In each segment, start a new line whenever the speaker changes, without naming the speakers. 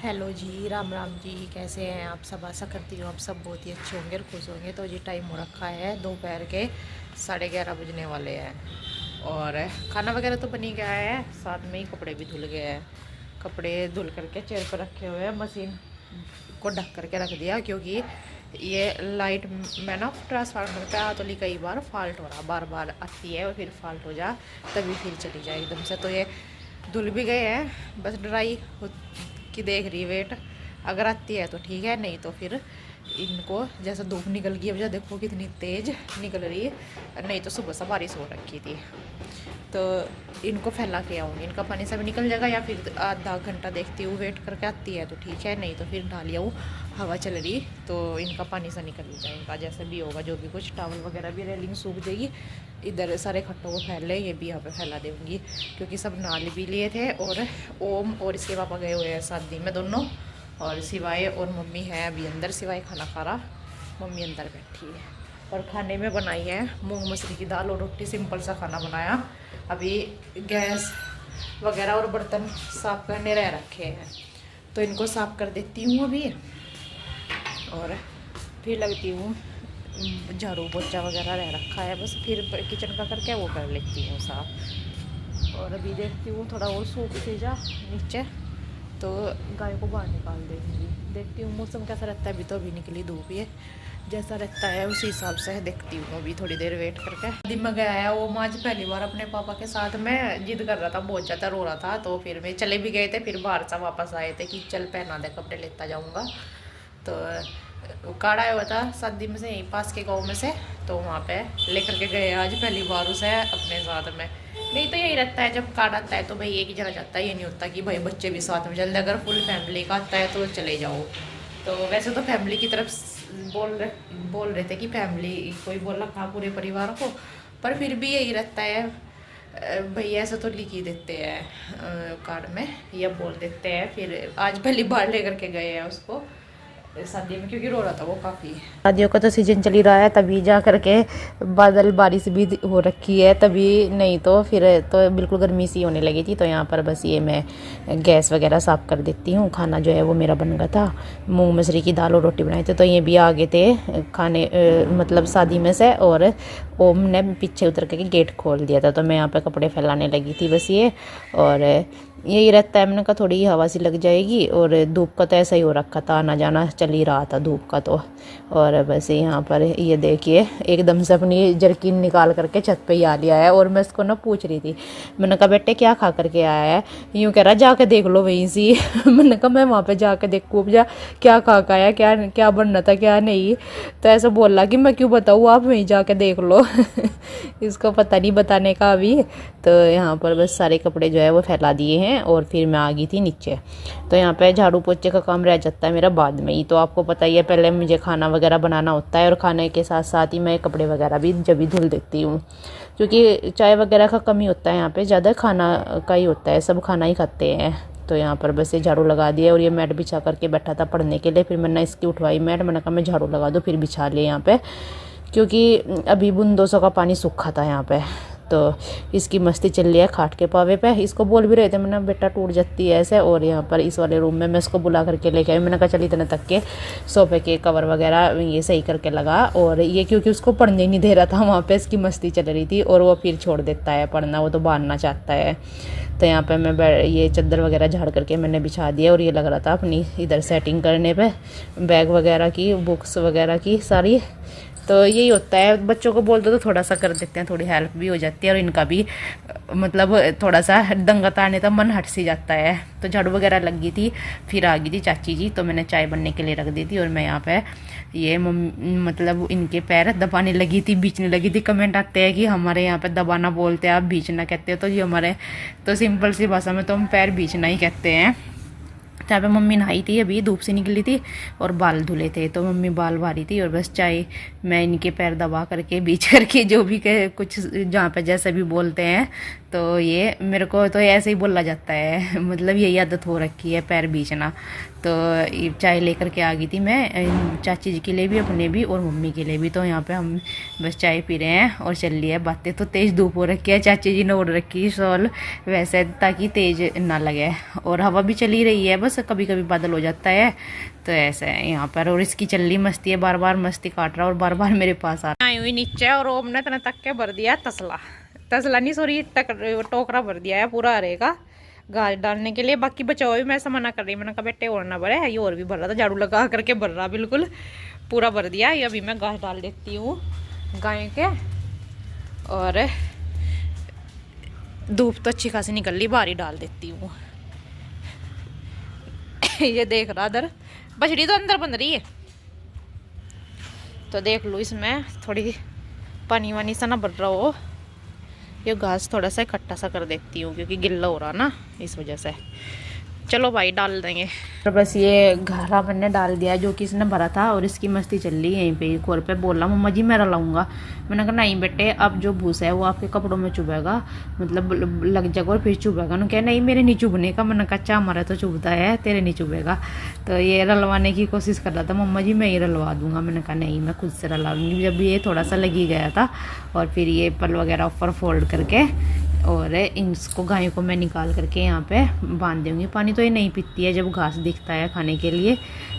Hello जी, राम राम जी। कैसे हैं आप सब? आशा करती हूँ आप सब बहुत ही अच्छे होंगे और खुश होंगे। तो जी टाइम हो रखा है दोपहर के 11:30 बजने वाले हैं और खाना वगैरह तो बनी गया है, साथ में ही कपड़े भी धुल गए हैं। कपड़े धुल करके चेयर पर रखे हुए हैं, मशीन को ढक करके रख दिया क्योंकि ये लाइट में ना ट्रांसफार्मर पे आतोली कई बार फॉल्ट हो रहा, बार बार आती है और फिर फॉल्ट हो जा तभी फिर चली जाए एकदम से। तो ये धुल भी गए हैं, बस ड्राई की देख रही वेट। अगर आती है तो ठीक है, नहीं तो फिर इनको जैसे धूप निकल गई, अब देखो कितनी तेज निकल रही है, नहीं तो सुबह से बारिश हो रखी थी। तो इनको फैला के आऊँगी, इनका पानी सब निकल जाएगा या फिर आधा घंटा देखती हूँ वेट करके आती है तो ठीक है, नहीं तो फिर डाल आऊँ। हवा चल रही तो इनका पानी सा निकल ही जाएगा, जैसे भी होगा जो भी कुछ। टावल वगैरह भी रेलिंग सूख जाएगी, इधर सारे खट्टों को फैले, ये भी यहाँ पे फैला दूँगी क्योंकि सब नाल भी लिए थे। और ओम और इसके पापा गए हुए हैं शादी में दोनों, और सिवाय और मम्मी है अभी अंदर, सिवाय खाना खा रहा, मम्मी अंदर बैठी है। और खाने में बनाई है मूंग मसूरी की दाल और रोटी, सिंपल सा खाना बनाया। अभी गैस वगैरह और बर्तन साफ़ करने रह रखे हैं तो इनको साफ़ कर देती हूँ अभी, और फिर लगती हूँ झाड़ू पोछा वगैरह रह रखा है, बस फिर किचन का करके वो कर लेती हूँ साफ। और अभी देखती हूँ थोड़ा और सूख से जा नीचे तो गाय को बाहर निकाल देंगी। देखती हूँ मौसम कैसा रहता है, अभी तो अभी निकली धूप है, जैसा रहता है उसी हिसाब से देखती हूँ। अभी थोड़ी देर वेट करके दिमाग गया है वो आज पहली बार अपने पापा के साथ में जिद कर रहा था, बहुत ज़्यादा रो रहा था। तो फिर मैं चले भी गए थे, फिर बाहर से वापस आए थे कि चल पहना दे कपड़े, लेता जाऊँगा। तो कार्ड आया हुआ था शादी में से, यहीं पास के गांव में से, तो वहाँ पे लेकर के गए आज पहली बार उसे अपने साथ में। नहीं तो यही रहता है जब कार्ड आता है तो भाई एक ही जना जाता है, ये नहीं होता कि भाई बच्चे भी साथ में चलते। अगर फुल फैमिली का आता है तो चले जाओ। तो वैसे तो फैमिली की तरफ बोल रहे थे कि फैमिली कोई बोल रखा पूरे परिवार को, पर फिर भी यही रहता है भैया ऐसा तो लिख ही देते हैं कार्ड में, या बोल देते हैं। फिर आज पहली बार लेकर के गए हैं उसको शादी में, क्योंकि रो रहा था वो काफ़ी। शादियों का तो सीजन चल ही रहा है, तभी जा करके बादल बारिश भी हो रखी है तभी, नहीं तो फिर तो बिल्कुल गर्मी सी होने लगी थी। तो यहाँ पर बस ये मैं गैस वगैरह साफ़ कर देती हूँ। खाना जो है वो मेरा बन गया था, मूंग मसूरी की दाल और रोटी बनाए थे। तो ये भी आ गए थे खाने मतलब शादी में से, और ओम ने पीछे उतर के गेट खोल दिया था। तो मैं यहाँ पर कपड़े फैलाने लगी थी बस ये, और यही रहता है। मैंने कहा थोड़ी हवा सी लग जाएगी, और धूप का तो ऐसा ही हो रखा था, आना जाना चल ही रहा था धूप का तो। और बस यहाँ पर ये देखिए एकदम से अपनी जर्किन निकाल करके छत पे ही आ लिया है। और मैं इसको ना पूछ रही थी, मैंने कहा बेटे क्या खा करके आया है? यूँ कह रहा जाके देख लो वहीं से। मैंने कहा मैं वहाँ पे जाके देखूँ जा क्या खा के आया, क्या क्या बनना था क्या नहीं। तो ऐसा बोल रहा कि मैं क्यों बताऊँ, आप वहीं जाके देख लो। इसको पता नहीं बताने का अभी। तो यहाँ पर बस सारे कपड़े जो है वो फैला दिए हैं और फिर मैं आ गई थी नीचे। तो यहाँ पे झाड़ू पोछे का काम रह जाता है मेरा बाद में ही। तो आपको पता ही है पहले मुझे खाना वगैरह बनाना होता है, और खाने के साथ साथ ही मैं कपड़े वगैरह भी जब भी धुल देती हूँ, क्योंकि चाय वगैरह का कम ही होता है यहाँ पे, ज़्यादा खाना का ही होता है, सब खाना ही खाते हैं। तो यहाँ पर बस ये झाड़ू लगा दिया, और ये मैट बिछा करके बैठा था पढ़ने के लिए। फिर मैंने इसकी उठवाई मैट, मैंने कहा मैं झाड़ू लगा दूँ, फिर बिछा लिया यहाँ पे, क्योंकि अभी बूंदों का पानी सूखा था यहाँ पे। तो इसकी मस्ती चल रही है खाट के पावे पे। इसको बोल भी रहे थे मैंने बेटा टूट जाती है ऐसे। और यहाँ पर इस वाले रूम में मैं इसको बुला करके लेके आई, मैंने कहा चल इतने तक के सोफे के कवर वगैरह ये सही करके लगा। और ये क्योंकि उसको पढ़ने नहीं दे रहा था वहाँ पे, इसकी मस्ती चल रही थी, और वो फिर छोड़ देता है पढ़ना, वो तो बांधना चाहता है। तो यहाँ पर मैं ये चादर वगैरह झाड़ करके मैंने बिछा दिया, और ये लग रहा था अपनी इधर सेटिंग करने पे, बैग वगैरह की, बुक्स वगैरह की सारी। तो यही होता है, बच्चों को बोल दो तो थोड़ा सा कर देते हैं, थोड़ी हेल्प भी हो जाती है, और इनका भी मतलब थोड़ा सा दंगा ताड़ने का मन हट सी जाता है। तो झाड़ू वगैरह लग गई थी, फिर आ गई थी चाची जी, तो मैंने चाय बनने के लिए रख दी थी। और मैं यहाँ पे ये मतलब इनके पैर दबाने लगी थी, बीचने लगी थी। कमेंट आते हैं कि हमारे यहाँ पे दबाना बोलते हैं, आप बीचना कहते हो। तो ये हमारे तो सिंपल सी भाषा में तो हम पैर बीचना ही कहते हैं। यहाँ पे मम्मी नहाई थी, अभी धूप से निकली थी, और बाल धुले थे, तो मम्मी बाल भारी थी, और बस चाय मैं इनके पैर दबा करके बीच करके जो भी कुछ जहाँ पे जैसे भी बोलते हैं, तो ये मेरे को तो ऐसे ही बोला जाता है। मतलब यही आदत हो रखी है पैर बीचना। तो चाय लेकर के आ गई थी मैं चाची जी के लिए भी, अपने भी, और मम्मी के लिए भी। तो यहाँ पे हम बस चाय पी रहे हैं और चल रही है बातें। तो तेज़ धूप हो रखी है, चाची जी ने ओढ़ रखी शॉल वैसे ताकि तेज़ ना लगे, और हवा भी चली रही है, बस बस कभी कभी बादल हो जाता है। तो ऐसा है यहाँ पर। और इसकी चल्ली मस्ती है, बार बार मस्ती काट रहा और बार बार मेरे पास आ रहा। आई हुई नीचे और ओम ने इतना तक के भर दिया तसला, तसला नहीं सॉरी टोकरा भर दिया है पूरा हरे का घास डालने के लिए। बाकी बचाओ भी मैं ऐसा मना कर रही, मैंने कहा बेटे और ना भरे, ये और भी भर रहा था, झाड़ू लगा करके भर रहा, बिल्कुल पूरा भर दिया। ये अभी मैं घास डाल देती हूँ गाय के। और धूप तो अच्छी खासी निकल ली, बाहर ही डाल देती हूँ। ये देख रहा इधर बछड़ी तो अंदर बन रही है, तो देख लो इसमें थोड़ी पानी वानी सा ना भर रहा हो। ये घास थोड़ा सा इकट्ठा सा कर देती हूँ क्योंकि गिल्ला हो रहा ना, इस वजह से। चलो भाई डाल देंगे। तो बस ये घारा मैंने डाल दिया जो कि इसने भरा था। और इसकी मस्ती चल रही है यहीं पे कोर पे। बोल रहा मम्मा जी मेरा लाऊंगा। मैंने कहा नहीं बेटे, अब जो भूसा है वो आपके कपड़ों में चुभेगा, मतलब लग जाएगा और फिर चुभेगा। उन्होंने कहा नहीं मेरे नहीं चुभने का। मैंने कहा अच्छा हमारा तो चुभता है, तेरे नहीं चुभेगा। तो ये रलवाने की कोशिश कर रहा था, मम्मा जी मैं ये रलवा दूंगा। मैंने कहा नहीं मैं खुद से रलवा लूँगी। जब ये थोड़ा सा लगी गया था और फिर ये पल वगैरह ऊपर फोल्ड करके और इसको गायों को मैं निकाल करके यहाँ पे बांध दूँगी। पानी तो ये नहीं पीती है जब घास दिखता है खाने के लिए।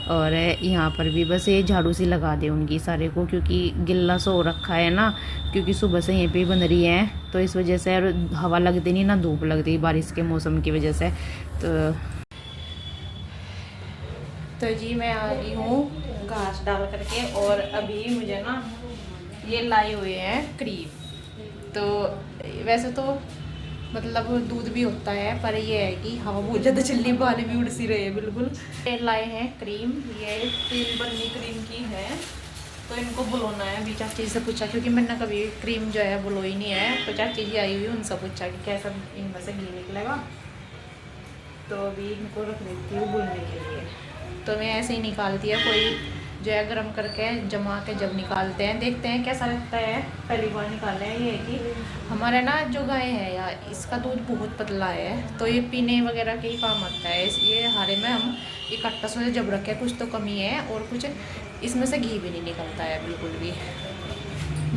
और यहाँ पर भी बस ये झाड़ू सी लगा दूँगी सारे को, क्योंकि गिल्ला सो रखा है ना, क्योंकि सुबह से यहीं पे बन रही है तो इस वजह से। और हवा लगती नहीं ना धूप लगती बारिश के मौसम की वजह से। तो जी मैं आ गई हूँ घास डाल करके। और अभी मुझे ना ये लाए हुए हैं क्रीम। तो वैसे तो मतलब दूध भी होता है, पर ये है कि हवा बहुत ज़्यादा चलनी, बाल भी उड़ सी रहे हैं बिल्कुल। ये लाए हैं क्रीम, ये 3 बन्नी क्रीम की है। तो इनको बुलाना है। अभी चाची से पूछा, क्योंकि मैंने कभी क्रीम जो है बुलाई नहीं है। तो चाची जी आई हुई, उनसे पूछा कि कैसा इनमें से घी निकलेगा। तो अभी इनको रख देती हूँ बुलने के लिए। तो मैं ऐसे ही निकालती है, कोई जो है गर्म करके जमा के जब निकालते हैं देखते हैं कैसा लगता है। पहली बार निकाले हैं। ये है कि हमारे ना जो गाय है यार, इसका दूध बहुत पतला है, तो ये पीने वगैरह के ही काम आता है। ये हारे में हम इकट्ठा से जब रखे, कुछ तो कमी है और कुछ इसमें से घी भी नहीं निकलता है बिल्कुल भी,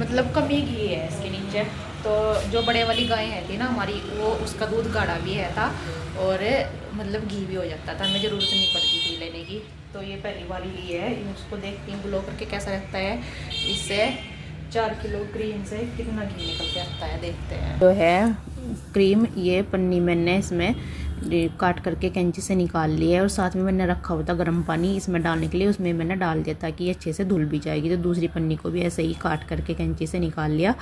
मतलब कमी घी है इसके नीचे। तो जो बड़े वाली गाय है थी ना हमारी, वो उसका दूध गाढ़ा भी है था और मतलब घी भी हो जाता था, हमें ज़रूरत नहीं पड़ती थी लेने की। तो ये पहली बारी ली है, उसको देखती हूँ बुलो करके कैसा लगता है। इससे 4 किलो क्रीम से कितना घी निकल के आता है, देखते हैं। जो है क्रीम, ये पन्नी मैंने इसमें काट करके कैंची से निकाल लिया है। और साथ में मैंने रखा हुआ था गर्म पानी इसमें डालने के लिए, उसमें मैंने डाल दिया ताकि ये अच्छे से धुल भी जाएगी। तो दूसरी पन्नी को भी ऐसे ही काट करके कैंची से निकाल लिया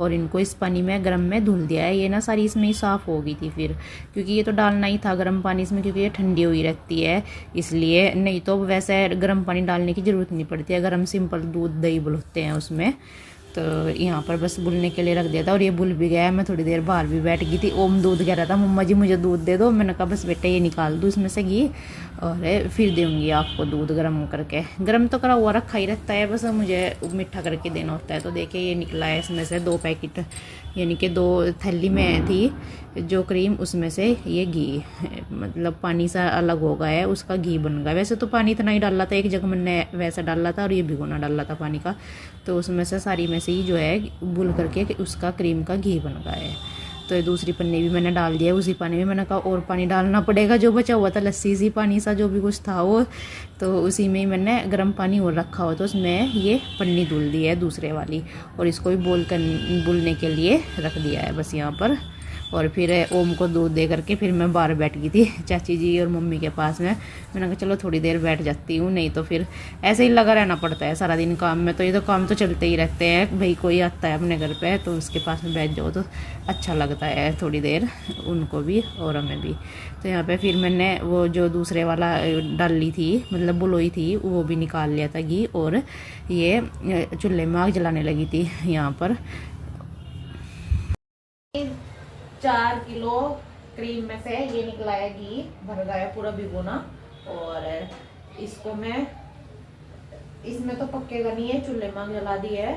और इनको इस पानी में गर्म में धुल दिया है। ये ना सारी इसमें ही साफ़ हो गई थी फिर, क्योंकि ये तो डालना ही था गर्म पानी इसमें, क्योंकि ये ठंडी हुई रहती है इसलिए। नहीं तो वैसे गर्म पानी डालने की ज़रूरत नहीं पड़ती है, गर्म सिंपल दूध दही बुलते हैं उसमें। तो यहाँ पर बस बुलने के लिए रख दिया था और ये बुल भी गया है। मैं थोड़ी देर बाहर भी बैठ गई थी। ओम दूध कह रहा था मम्मा जी मुझे दूध दे दो। मैंने कहा बस बेटा ये निकाल दूँ इसमें से घी और फिर दूँगी आपको दूध गर्म करके। गर्म तो करा हुआ रखा ही रहता है, बस मुझे मीठा करके देना होता है। तो देखिए ये निकला है इसमें से 2 पैकेट, यानी कि 2 थैली में थी जो क्रीम, उसमें से ये घी, मतलब पानी सा अलग हो गया है, उसका घी बन गया। वैसे तो पानी इतना ही डाला था, एक जगह मैंने वैसा डाला था और ये भिगोना डाला था पानी का। तो उसमें से सारी में से ही जो है बुल करके उसका क्रीम का घी बन गया है। तो ये दूसरी पन्नी भी मैंने डाल दिया उसी पानी में। मैंने कहा और पानी डालना पड़ेगा, जो बचा हुआ था लस्सी सी पानी सा जो भी कुछ था वो, तो उसी में ही मैंने गर्म पानी और रखा हुआ, तो उसमें ये पन्नी धुल दी है दूसरे वाली और इसको भी बुलने के लिए रख दिया है बस यहाँ पर। और फिर ओम को दूध दे करके फिर मैं बाहर बैठ गई थी चाची जी और मम्मी के पास में। मैंने कहा चलो थोड़ी देर बैठ जाती हूँ, नहीं तो फिर ऐसे ही लगा रहना पड़ता है सारा दिन काम में। तो ये तो काम तो चलते ही रहते हैं, भाई कोई आता है अपने घर पे तो उसके पास में बैठ जाओ तो अच्छा लगता है थोड़ी देर, उनको भी और हमें भी। तो यहाँ पर फिर मैंने वो जो दूसरे वाला डाली थी, मतलब बुलोई थी, वो भी निकाल लिया था घी। और ये चूल्हे में आग जलाने लगी थी यहाँ पर। 4 किलो क्रीम में से ये निकला है घी, भर गया पूरा भिगोना। और इसको मैं, इसमें तो पक्केगा नहीं है, चूल्हे में जला दी है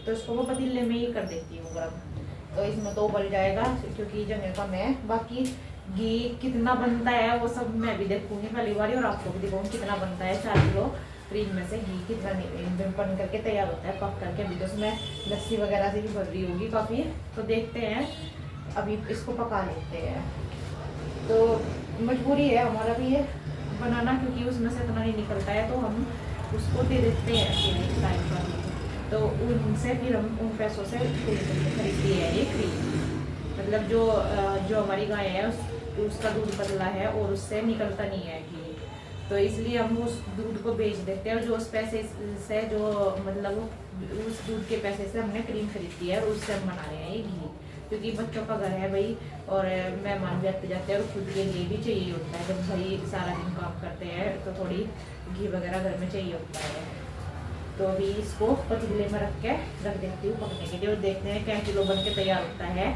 तो इसको वो पतीले में ही कर देती हूँ गर्म। तो इसमें तो उबल जाएगा क्योंकि जगह कम है। बाकी घी कितना बनता है वो सब मैं भी देखूंगी पहली बार, और आपको भी दिखाऊंगी कितना बनता है। 4 किलो क्रीम में से घी कितना बन करके तैयार होता है पक करके। अभी तो उसमें लस्सी वगैरह से भी भर रही होगी काफ़ी, तो देखते हैं। अभी इसको पका लेते हैं, तो मजबूरी है हमारा भी ये बनाना, क्योंकि उसमें से इतना नहीं निकलता है, तो हम उसको दे देते हैं फिर टाइम पर। तो उनसे फिर हम उन पैसों से खरीदती है ये क्रीम। मतलब जो हमारी गाय है उसका दूध पतला है और उससे निकलता नहीं है घी, तो इसलिए हम उस दूध को बेच देते हैं, और जो उस पैसे से जो मतलब उस दूध के पैसे से हमने क्रीम खरीदी है और उससे हम बना रहे हैं ये घी। क्योंकि बच्चों का घर है भाई, और मेहमान भी आते जाते हैं, और खुद के लिए भी चाहिए होता है। जब भाई सारा दिन काम करते हैं तो थोड़ी घी वगैरह घर में चाहिए होता है। तो अभी इसको पतीले में रख के रख देती हूँ पकने के लिए, और देखते हैं क्या किलो बन के तैयार होता है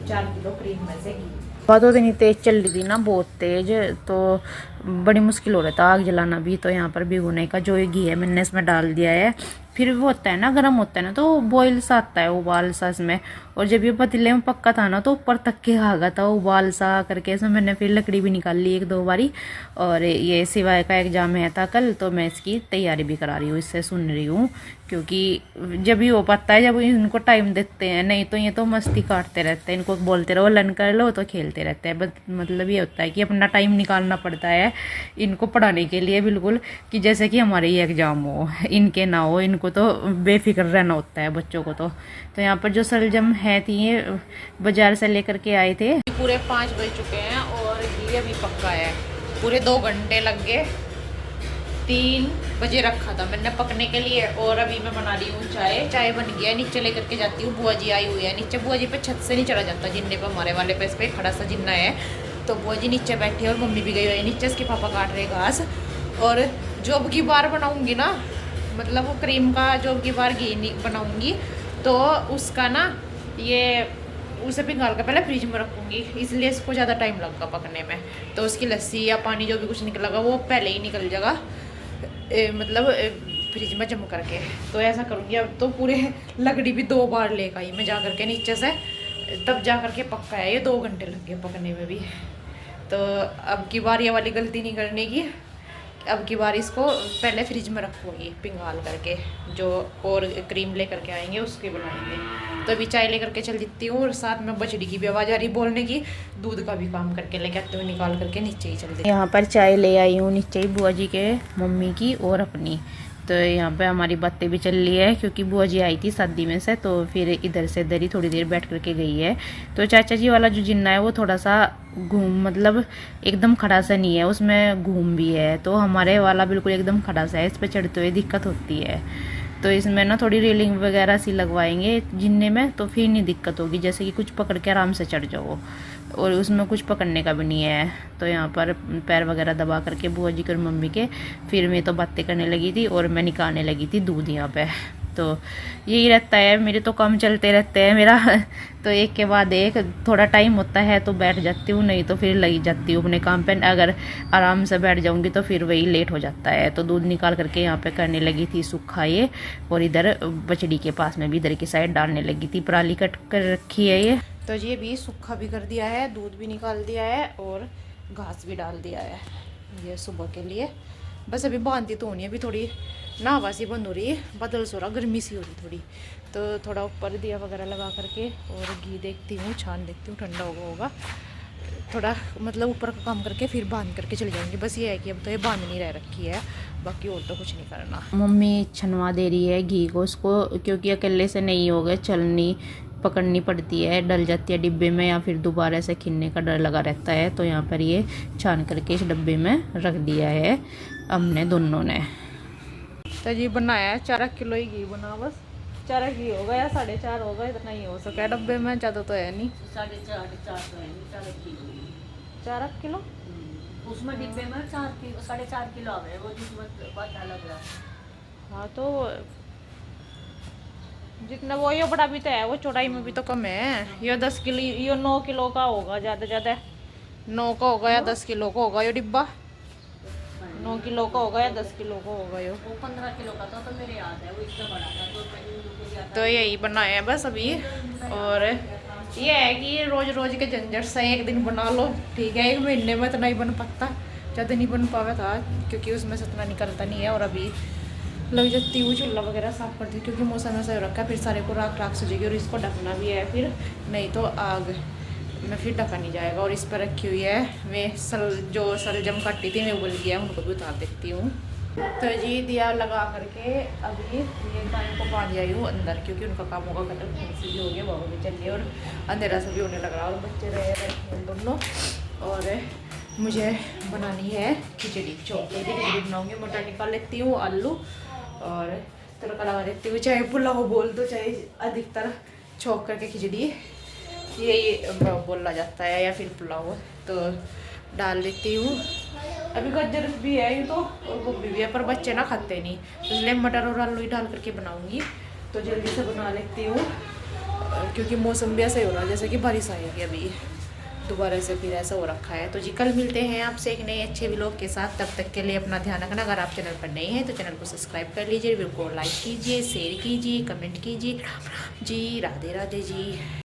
4 किलो क्रीम में से घी। बहुत तो इतनी तेज चल रही थी ना, बहुत तेज, तो बड़ी मुश्किल हो रहा था आग जलाना भी। तो यहाँ पर भिगोने का जो ये घी है मैंने इसमें डाल दिया है। फिर वो होता है ना, गर्म होता है ना, तो बॉयल सा आता है, उबाल सा इसमें। और जब ये पतीले में पक्का था ना, तो ऊपर तक के आ गया था उबाल सा करके। इसमें मैंने फिर लकड़ी भी निकाल ली 1-2 बारी। और ये सिवाय का एग्जाम है था कल, तो मैं इसकी तैयारी भी करा रही हूँ, इससे सुन रही हूँ। क्योंकि जब ही हो पाता है जब इनको टाइम देते हैं, नहीं तो ये तो मस्ती काटते रहते हैं। इनको बोलते रहो लन कर लो तो खेलते रहते हैं। बस मतलब ये होता है कि अपना टाइम निकालना पड़ता है इनको पढ़ाने के लिए, बिल्कुल कि जैसे कि हमारे ही एग्जाम हो, इनके ना हो। इनको तो बेफिक्र रहना होता है बच्चों को। तो यहाँ पर जो सलजम है थी ये बाजार से लेकर के आए थे। पूरे 5 बज चुके हैं और ये अभी पक्का है। पूरे 2 घंटे लग गए, 3 बजे रखा था मैंने पकने के लिए। और अभी मैं बना रही हूँ चाय बन गया है। नीचे लेकर के जाती हूँ, बुआ जी आई हुई है नीचे। बुआ जी पे छत से नहीं चढ़ा जाता जिन्ने पे, हमारे वाले पे इस पे खड़ा सा जिन्ना है। तो बुआ जी नीचे बैठी है और मम्मी भी गई हुई है नीचे, इसके पापा काट रहे घास। और जो अब की बार बनाऊँगी ना, मतलब वो क्रीम का जो अब की बार घी बनाऊँगी, तो उसका ना ये उसे पिघाल कर पहले फ्रिज में रखूँगी, इसलिए इसको ज़्यादा टाइम लगेगा पकने में। तो उसकी लस्सी या पानी जो भी कुछ निकलेगा वो पहले ही निकल जाएगा, मतलब फ्रिज में जम करके। तो ऐसा करूँगी। अब तो पूरे लकड़ी भी 2 बार लेकर आई मैं जा करके नीचे से, तब जा करके पक्का है। ये 2 घंटे लग गए पकने में भी। तो अब की बार ये वाली गलती नहीं करने की। अब की बार इसको पहले फ्रिज में रखूँगी पिघाल करके, जो और क्रीम लेकर के आएंगे उसके बनाएंगे। तो अभी चाय लेकर के चल देती हूँ, और साथ में बछड़ी की भी आवाज़ आ रही बोलने की। दूध का भी काम करके लेके आते हुए निकाल करके नीचे ही चल देती हूँ। यहाँ पर चाय ले आई हूँ नीचे ही, बुआ जी के, मम्मी की और अपनी। तो यहाँ पे हमारी बातें भी चल रही है, क्योंकि बुआ जी आई थी शादी में से, तो फिर इधर से इधर ही थोड़ी देर बैठ करके गई है। तो चाचा जी वाला जो जिन्ना है वो थोड़ा सा घूम, मतलब एकदम खड़ा सा नहीं है, उसमें घूम भी है। तो हमारे वाला बिल्कुल एकदम खड़ा सा है, इस पर चढ़ते हुए दिक्कत होती है। तो इसमें ना थोड़ी रेलिंग वगैरह सी लगवाएंगे जिन्ने में, तो फिर नहीं दिक्कत होगी, जैसे कि कुछ पकड़ के आराम से चढ़ जाओ। और उसमें कुछ पकड़ने का भी नहीं है। तो यहाँ पर पैर वगैरह दबा करके बुआ जी और मम्मी के, फिर मैं तो बातें करने लगी थी और मैं निकालने लगी थी दूध यहाँ पे। तो यही रहता है, मेरे तो काम चलते रहते हैं मेरा। तो एक के बाद एक, थोड़ा टाइम होता है तो बैठ जाती हूँ, नहीं तो फिर लगी जाती हूँ अपने काम पे। अगर आराम से बैठ जाऊँगी तो फिर वही लेट हो जाता है। तो दूध निकाल करके यहाँ पे करने लगी थी सूखा ये, और इधर बछड़ी के पास में भी इधर की साइड डालने लगी थी। पराली कट कर रखी है ये, तो ये भी सूखा भी कर दिया है, दूध भी निकाल दिया है और घास भी डाल दिया है ये सुबह के लिए। बस अभी बांधती तो होनी है, अभी थोड़ी नहावा सी बंद हो रही है, बदल सो रहा, गर्मी सी हो रही थोड़ी। तो थोड़ा ऊपर दिया वगैरह लगा करके और घी देखती हूँ, छान देखती हूँ, ठंडा होगा थोड़ा, मतलब ऊपर का काम करके फिर बांध करके चली जाऊँगी। बस ये है कि अब तो ये बांध नहीं रह रखी है, बाकी और तो कुछ नहीं करना। मम्मी छनवा दे रही है घी को उसको, क्योंकि अकेले से नहीं होगा, चलनी पकड़नी पड़ती है, डल जाती है डिब्बे में, या फिर दोबारा से खिलने का डर लगा रहता है। तो यहाँ पर ये छान करके इस डब्बे में रख दिया है हमने दोनों ने। तो जी बनाया है 4 किलो ही घी बना, बस 4 घी होगा या 4.5 होगा, इतना ही हो सका डब्बे में, ज़्यादा तो है नहीं। 4 किलो
उसमें डिब्बे में 4 किलो 4.5 किलो आ गए, वो जिसमें पता लग रहा है।
हाँ तो जितना वो ये बड़ा भी तो है, वो चौड़ाई में भी तो कम है। ये 10 किलो, ये 9 किलो का होगा, ज़्यादा ज़्यादा 9 का होगा या 10 किलो का होगा ये डिब्बा। 9 किलो का होगा या 10 किलो का होगा ये।
वो 15 किलो का था, तो मेरे याद है वो इतना बड़ा था।
तो यही बनाया है बस अभी। और ये है कि रोज रोज के झंझट से एक दिन बना लो ठीक है, 1 महीने में इतना ही बन पाता, ज़्यादा नहीं बन पावा था, क्योंकि उसमें से इतना निकलता नहीं है। और अभी लग जाती हूँ चूल्हा वगैरह साफ करती हूँ, क्योंकि मौसम ऐसा हो रखा है, फिर सारे को राख राख सजेगी और इसको ढकना भी है फिर, नहीं तो आग मैं फिर ढका नहीं जाएगा। और इस पर रखी हुई है मैं जो सलजम काटी थी मैं उबल गया, उनको भी उतार देती हूँ। तो जी दिया लगा करके अभी ये गाय को बांध आई हूँ अंदर, क्योंकि उनका काम होगा खत्म, फैंसी भी हो गया, बाबा भी चल गए और अंधेरा से भी होने लग रहा और बच्चे रहे हैं दोनों। और मुझे बनानी है खिचड़ी, चौके की खिचड़ी बनाऊँगी। मटर निकाल लेती हूँ, आलू और तड़का लगा देती हूँ। चाहे पुलाव बोल दो, चाहे अधिकतर छौंक करके खिचड़ी यही बोला जाता है, या फिर पुलाव। तो डाल देती हूँ। अभी गाजर भी है यूँ तो, और गोभी भी है, पर बच्चे ना खाते नहीं, तो इसलिए मटर और आलू ही डाल करके बनाऊँगी। तो जल्दी से बना लेती हूँ, क्योंकि मौसम भी ऐसा ही हो रहा है जैसे कि बारिश आएगी अभी दोबारा से, फिर ऐसा हो रखा है। तो जी कल मिलते हैं आपसे एक नए अच्छे व्लॉग के साथ। तब तक के लिए अपना ध्यान रखना। अगर आप चैनल पर नए हैं तो चैनल को सब्सक्राइब कर लीजिए, वीडियो को लाइक कीजिए, शेयर कीजिए, कमेंट कीजिए। जी राधे राधे जी।